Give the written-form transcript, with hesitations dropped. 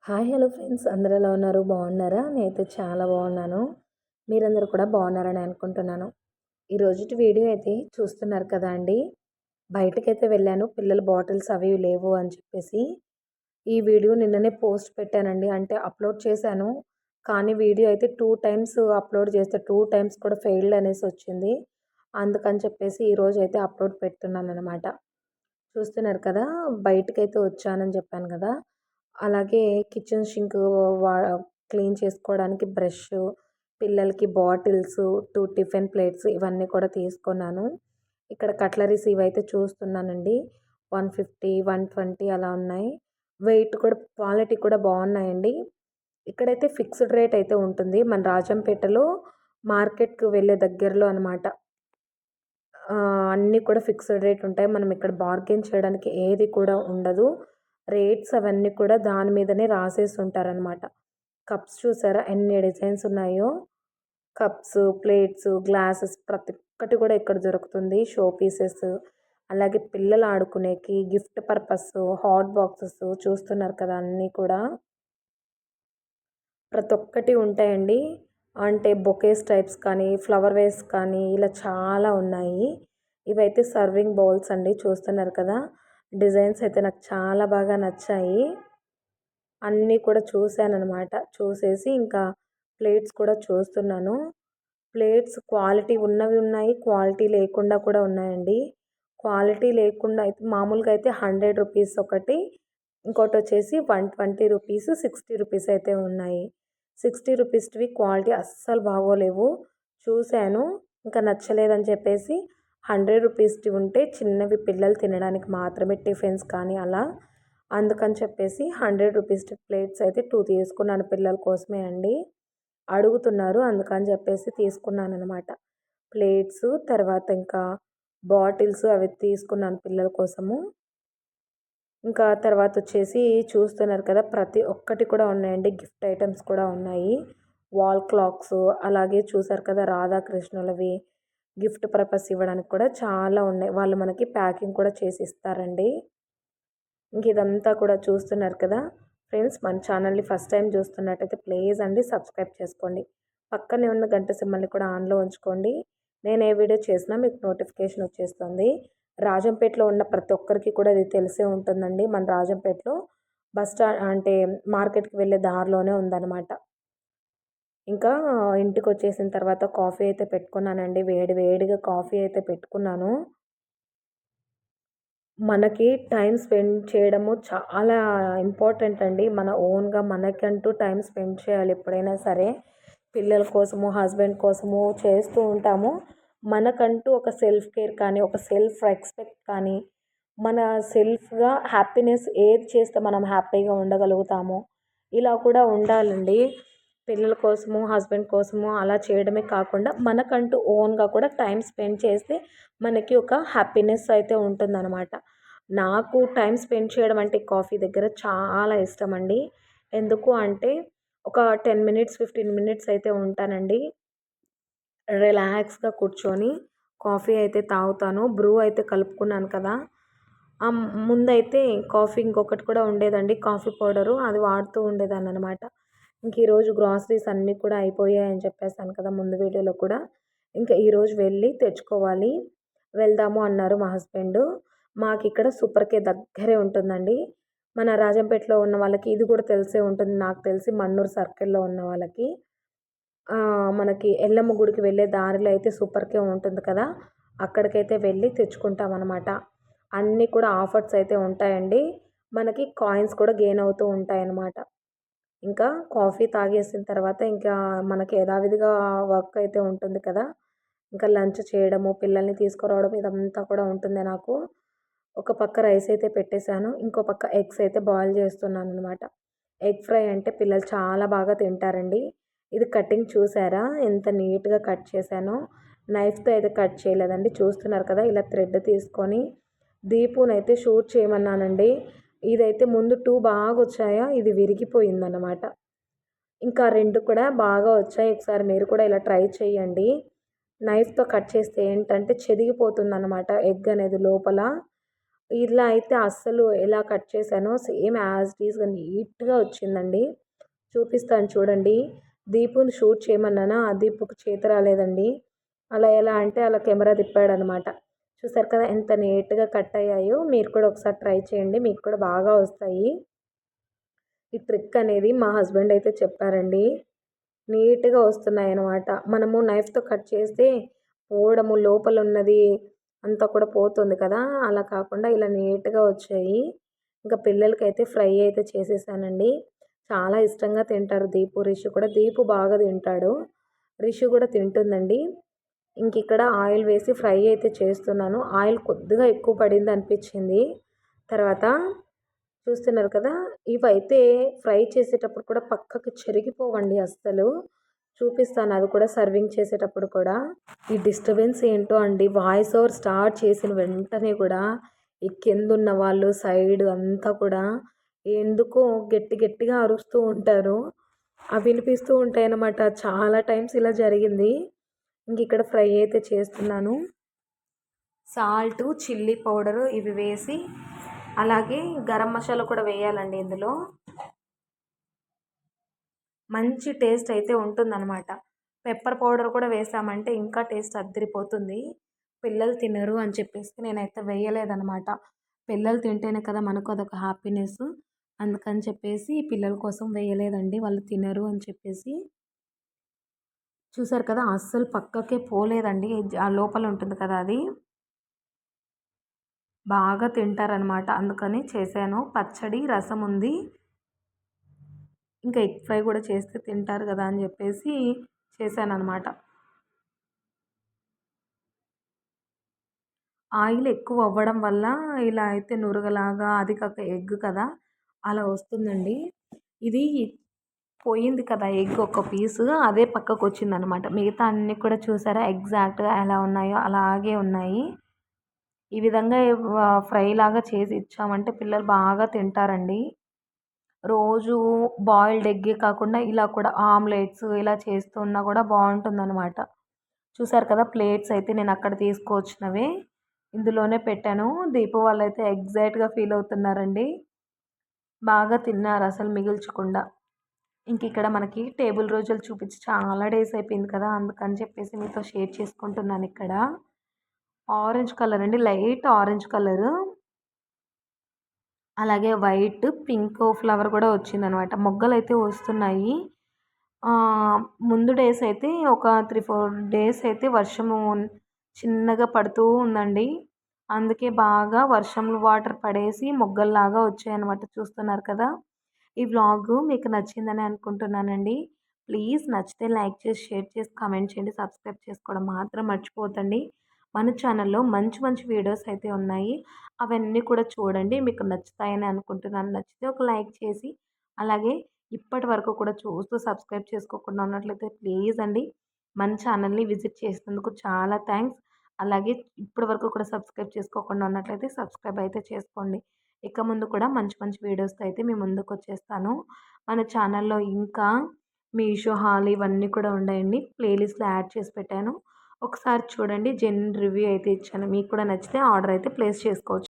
Hi hello friends, అందరూ ఎలా ఉన్నారు? బాగున్నారా? నేనైతే చాలా బాగున్నాను. మీరందరూ కూడా బాగున్నారని అనుకుంటున్నాను. ఈరోజుటి వీడియో అయితే చూస్తున్నారు కదా అండి. బయటకైతే వెళ్ళాను, పిల్లల బాటిల్స్ అవి లేవు అని చెప్పేసి. ఈ వీడియో నిన్ననే పోస్ట్ పెట్టానండి, అంటే అప్లోడ్ చేశాను. కానీ వీడియో అయితే 2 టైమ్స్ అప్లోడ్ చేస్తే 2 టైమ్స్ కూడా ఫెయిల్డ్ అనేసి వచ్చింది. అందుకని చెప్పేసి ఈరోజు అయితే అప్లోడ్ పెడుతున్నాను అనమాట. చూస్తున్నారు కదా, బయటకైతే వచ్చానని చెప్పాను కదా. అలాగే కిచెన్ షింక్ వా క్లీన్ చేసుకోవడానికి బ్రష్, పిల్లలకి బాటిల్స్, 2 టిఫిన్ ప్లేట్స్ ఇవన్నీ కూడా తీసుకున్నాను. ఇక్కడ కట్లరీస్ ఇవైతే చూస్తున్నానండి. 150, 120 అలా ఉన్నాయి. వెయిట్ కూడా, క్వాలిటీ కూడా బాగున్నాయండి. ఇక్కడైతే ఫిక్స్డ్ రేట్ అయితే ఉంటుంది. మన రాజంపేటలో మార్కెట్‌కి వెళ్ళే దగ్గరలో అనమాట. అన్నీ కూడా ఫిక్స్డ్ రేట్ ఉంటాయి. మనం ఇక్కడ బార్గెయిన్ చేయడానికి ఏది కూడా ఉండదు. రేట్స్ అవన్నీ కూడా దాని మీదనే రాసేసి ఉంటారనమాట. కప్స్ చూసారా ఎన్ని డిజైన్స్ ఉన్నాయో. కప్స్, ప్లేట్స్, గ్లాసెస్ ప్రతి ఒక్కటి కూడా ఇక్కడ దొరుకుతుంది. షో పీసెస్, అలాగే పిల్లలు ఆడుకునేకి గిఫ్ట్ పర్పస్ హాట్ బాక్సెస్ చూస్తున్నారు కదా అన్నీ కూడా. ప్రతి ఒక్కటి ఉంటాయండి. అంటే బొకేస్ టైప్స్ కానీ, ఫ్లవర్ వేస్ కానీ ఇలా చాలా ఉన్నాయి. ఇవైతే సర్వింగ్ బౌల్స్ అండి, చూస్తున్నారు కదా. డిజైన్స్ అయితే నాకు చాలా బాగా నచ్చాయి. అన్నీ కూడా చూశాననమాట. చూసేసి ఇంకా ప్లేట్స్ కూడా చూస్తున్నాను. ప్లేట్స్ క్వాలిటీ ఉన్నవి ఉన్నాయి, క్వాలిటీ లేకుండా కూడా ఉన్నాయండి. క్వాలిటీ లేకుండా అయితే మామూలుగా అయితే 100 రూపీస్ ఒకటి, ఇంకోటి వచ్చేసి 120 రూపీస్, 60 రూపీస్ అయితే ఉన్నాయి. 60 రూపీస్వి క్వాలిటీ అస్సలు బాగోలేవు. చూశాను, ఇంకా నచ్చలేదని చెప్పేసి 100 రూపీస్వి ఉంటే చిన్నవి పిల్లలు తినడానికి మాత్రమే, టిఫిన్స్ కానీ అలా. అందుకని చెప్పేసి 100 రూపీస్ ప్లేట్స్ అయితే 2 తీసుకున్నాను, పిల్లల కోసమే అండి. అడుగుతున్నారు అందుకని చెప్పేసి తీసుకున్నానమాట. ప్లేట్స్, తర్వాత ఇంకా బాటిల్స్ అవి తీసుకున్నాను పిల్లల కోసము. ఇంకా తర్వాత వచ్చేసి చూస్తున్నారు కదా, ప్రతి ఒక్కటి కూడా ఉన్నాయండి. గిఫ్ట్ ఐటమ్స్ కూడా ఉన్నాయి. వాల్ క్లాక్స్, అలాగే చూసారు కదా రాధాకృష్ణులవి గిఫ్ట్ పర్పస్ ఇవ్వడానికి కూడా చాలా ఉన్నాయి. వాళ్ళు మనకి ప్యాకింగ్ కూడా చేసి ఇస్తారండి. ఇంక ఇదంతా కూడా చూస్తున్నారు కదా ఫ్రెండ్స్. మన ఛానల్ని ఫస్ట్ టైం చూస్తున్నట్టయితే ప్లీజ్ అండి సబ్స్క్రైబ్ చేసుకోండి. పక్కనే ఉన్న గంట సింబల్ని కూడా ఆన్లో ఉంచుకోండి. నేను ఏ వీడియో చేసినా మీకు నోటిఫికేషన్ వచ్చేస్తుంది. రాజంపేటలో ఉన్న ప్రతి ఒక్కరికి కూడా ఇది తెలిసే ఉంటుందండి. మన రాజంపేటలో బస్ స్టాండ్ అంటే మార్కెట్కి వెళ్ళే దారిలోనే ఉందన్నమాట. ఇంకా ఇంటికి వచ్చేసిన తర్వాత కాఫీ అయితే పెట్టుకున్నానండి. వేడి వేడిగా కాఫీ అయితే పెట్టుకున్నాను. మనకి టైం స్పెండ్ చేయడము చాలా ఇంపార్టెంట్ అండి. మన ఓన్గా మనకంటూ టైం స్పెండ్ చేయాలి ఎప్పుడైనా సరే. పిల్లల కోసము, హస్బెండ్ కోసము చేస్తూ ఉంటాము. మనకంటూ ఒక సెల్ఫ్ కేర్ కానీ, ఒక సెల్ఫ్ రెస్పెక్ట్ కానీ, మన సెల్ఫ్గా హ్యాపీనెస్ ఏది చేస్తే మనం హ్యాపీగా ఉండగలుగుతామో ఇలా కూడా ఉండాలండి. పిల్లల కోసము, హస్బెండ్ కోసము అలా చేయడమే కాకుండా మనకంటూ ఓన్గా కూడా టైం స్పెండ్ చేస్తే మనకి ఒక హ్యాపీనెస్ అయితే ఉంటుందన్నమాట. నాకు టైం స్పెండ్ చేయడం అంటే కాఫీ దగ్గర చాలా ఇష్టం అండి. ఎందుకు అంటే ఒక 10 మినిట్స్, 15 మినిట్స్ అయితే ఉంటానండి. రిలాక్స్గా కూర్చొని కాఫీ అయితే తాగుతాను. బ్రూ అయితే కలుపుకున్నాను కదా. ముందైతే కాఫీ ఇంకొకటి కూడా ఉండేదండి, కాఫీ పౌడరు, అది వాడుతూ ఉండేదాన్ని అనమాట. ఇంక ఈరోజు గ్రాసరీస్ అన్నీ కూడా అయిపోయాయని చెప్పేసాను కదా ముందు వీడియోలో కూడా. ఇంకా ఈరోజు వెళ్ళి తెచ్చుకోవాలి. వెళ్దాము అన్నారు మా హస్బెండు. మాకిక్కడ సూపర్‌కే దగ్గరే ఉంటుందండి. మన రాజంపేటలో ఉన్న వాళ్ళకి ఇది కూడా తెలిసే ఉంటుంది, నాకు తెలిసి మన్నూరు సర్కిల్‌లో ఉన్న వాళ్ళకి. మనకి ఎల్లమ్మ గుడికి వెళ్ళే దారిలో అయితే సూపర్‌కే ఉంటుంది కదా, అక్కడికైతే వెళ్ళి తెచ్చుకుంటామన్నమాట. అన్నీ కూడా ఆఫర్స్ అయితే ఉంటాయండి. మనకి కాయిన్స్ కూడా గెయిన్ అవుతూ ఉంటాయన్నమాట. ఇంకా కాఫీ తాగేసిన తర్వాత ఇంకా మనకి యథావిధిగా వర్క్ అయితే ఉంటుంది కదా. ఇంకా లంచ్ చేయడము, పిల్లల్ని తీసుకురావడం ఇదంతా కూడా ఉంటుంది నాకు. ఒక పక్క రైస్ అయితే పెట్టేశాను, ఇంకో పక్క ఎగ్స్ అయితే బాయిల్ చేస్తున్నానన్నమాట. ఎగ్ ఫ్రై అంటే పిల్లలు చాలా బాగా తింటారండి. ఇది కటింగ్ చూసారా ఎంత నీట్‌గా కట్ చేశానో. నైఫ్‌తో అయితే కట్ చేయలేదండి. చూస్తున్నారు కదా, ఇలా థ్రెడ్ తీసుకొని దీపునైతే షూట్ చేయమన్నానండి. ఇదైతే ముందు 2 బాగా వచ్చాయా, ఇది విరిగిపోయిందన్నమాట. ఇంకా 2 కూడా బాగా వచ్చాయి. ఒకసారి మీరు కూడా ఇలా ట్రై చేయండి. నైఫ్‌తో కట్ చేస్తే ఏంటంటే చెదిగిపోతుందన్నమాట ఎగ్ అనేది లోపల. ఇలా అయితే అస్సలు ఎలా కట్ చేశానో సేమ్ యాజ్ ఇట్ ఈస్‌గా నీట్‌గా వచ్చిందండి. చూపిస్తాను చూడండి. దీపుని షూట్ చేయమన్నానా, ఆ దీపుకి చేతి రాలేదండి. అలా ఎలా అంటే అలా కెమెరా తిప్పాడనమాట. చూసారు కదా ఎంత నీట్‌గా కట్ అయ్యాయో. మీరు కూడా ఒకసారి ట్రై చేయండి. మీకు కూడా బాగా వస్తాయి. ఈ ట్రిక్ అనేది మా హస్బెండ్ అయితే చెప్పారండి. నీట్‌గా వస్తున్నాయన్నమాట. మనము నైఫ్‌తో కట్ చేస్తే పోవడము, లోపలున్నది అంతా కూడా పోతుంది కదా! అలా కాకుండా ఇలా నీట్‌గా వచ్చాయి. ఇంకా పిల్లలకైతే ఫ్రై అయితే చేసేసానండి. చాలా ఇష్టంగా తింటారు దీపు, రిషి కూడా. దీపు బాగా తింటాడు. రిషి కూడా తింటుందండి. ఇంకిక్కడ ఆయిల్ వేసి ఫ్రై అయితే చేస్తున్నాను. ఆయిల్ కొద్దిగా ఎక్కువ పడిందనిపిచ్చింది. తర్వాత చూస్తున్నారు కదా! ఇవైతే ఫ్రై చేసేటప్పుడు కూడా పక్కకి చెరిగిపోవండి అస్సలు. చూపిస్తాను అది కూడా సర్వింగ్ చేసేటప్పుడు కూడా. ఈ డిస్టర్బెన్స్ ఏంటో అండి. వాయిస్ ఓవర్ స్టార్ట్ చేసిన వెంటనే కూడా ఈ కిందున్న వాళ్ళు సైడ్ అంతా కూడా ఎందుకో గట్టి గట్టిగా అరుస్తూ ఉంటారు. అవి వినిపిస్తూ ఉంటాయన్నమాట. చాలా టైమ్స్ ఇలా జరిగింది. ఇంకిక్కడ ఫ్రై అయితే చేస్తున్నాను. సాల్టు, చిల్లీ పౌడరు ఇవి వేసి అలాగే గరం మసాలా కూడా వేయాలండి ఇందులో. మంచి టేస్ట్ అయితే ఉంటుందన్నమాట. పెప్పర్ పౌడర్ కూడా వేసామంటే ఇంకా టేస్ట్ అద్దిరిపోతుంది. పిల్లలు తినరు అని చెప్పేసి నేనైతే వేయలేదనమాట. పిల్లలు తింటేనే కదా మనకు అదొక హ్యాపీనెస్. అందుకని చెప్పేసి పిల్లల కోసం వేయలేదండి. వాళ్ళు తినరు అని చెప్పేసి. చూసారు కదా! అస్సలు పక్కకే పోలేదండి. ఆ లోపల ఉంటుంది కదా అది. బాగా తింటారనమాట. అందుకని చేశాను. పచ్చడి, రసం ఉంది. ఇంకా ఎగ్ ఫ్రై కూడా చేస్తే తింటారు కదా అని చెప్పేసి చేశాననమాట. ఆయిల్ ఎక్కువ అవ్వడం వల్ల ఇలా అయితే నురగలాగా అది కాక ఎగ్ కదా! అలా వస్తుందండి. ఇది పోయింది కదా ఎగ్ ఒక పీసు అదే పక్కకొచ్చిందనమాట. మిగతా అన్నీ కూడా చూసారా ఎగ్జాక్ట్‌గా ఎలా ఉన్నాయో అలాగే ఉన్నాయి. ఈ విధంగా ఫ్రైలాగా చేసి ఇచ్చామంటే పిల్లలు బాగా తింటారండి. రోజు బాయిల్డ్ ఎగ్గే కాకుండా ఇలా కూడా ఆమ్లెట్స్ ఇలా చేస్తూ ఉన్నా కూడా బావుంటుందనమాట. చూసారు కదా! ప్లేట్స్ అయితే నేను అక్కడ తీసుకొచ్చినవే ఇందులోనే పెట్టాను. దీపు వాళ్ళైతే ఎక్సైట్‌గా ఫీల్ అవుతున్నారండి. బాగా తిన్నారసలు మిగిల్చకుండా. ఇంకిక్కడ మనకి టేబుల్ రోజులు చూపించి చాలా డేస్ అయిపోయింది కదా! అందుకని చెప్పేసి మీతో షేర్ చేసుకుంటున్నానిక్కడ. ఆరెంజ్ కలర్ అండి. Light orange colour. అలాగే వైట్, పింక్ ఫ్లవర్ కూడా వచ్చిందనమాట. మొగ్గలైతే వస్తున్నాయి. ముందు డేస్ అయితే ఒక 3, 4 డేస్ అయితే వర్షము చిన్నగా పడుతూ ఉందండి. అందుకే బాగా వర్షంలో వాటర్ పడేసి మొగ్గల్లాగా వచ్చాయన్నమాట. చూస్తున్నారు కదా! ఈ వ్లాగు మీకు నచ్చిందని అనుకుంటున్నానండి. ప్లీజ్ నచ్చితే లైక్ చేసి, షేర్ చేసి, కామెంట్ చేయండి. సబ్స్క్రైబ్ చేసుకోవడం మాత్రం మర్చిపోవద్దండి. మన ఛానల్‌లో మంచి మంచి వీడియోస్ అయితే ఉన్నాయి. అవన్నీ కూడా చూడండి. మీకు నచ్చుతాయని అనుకుంటున్నాను. నచ్చితే ఒక లైక్ చేసి, అలాగే ఇప్పటి వరకు కూడా చూస్తూ సబ్స్క్రైబ్ చేసుకోకుండా ఉన్నట్లయితే ప్లీజ్ అండి మన ఛానల్‌ని విజిట్ చేసినందుకు చాలా థ్యాంక్స్. అలాగే ఇప్పటి వరకు కూడా సబ్స్క్రైబ్ చేసుకోకుండా ఉన్నట్లయితే సబ్స్క్రైబ్ అయితే చేసుకోండి. ఇక ముందు కూడా మంచి మంచి వీడియోస్‌తో అయితే మీ ముందుకొచ్చేస్తాను. మన ఛానల్‌లో ఇంకా మీషో హాల్ ఇవన్నీ కూడా ఉన్నాయండి. ప్లేలిస్ట్‌లో యాడ్ చేసి పెట్టాను. ఒకసారి చూడండి. జెన్యూన్ రివ్యూ అయితే ఇచ్చాను. మీకు కూడా నచ్చితే ఆర్డర్ అయితే ప్లేస్ చేసుకోవచ్చు.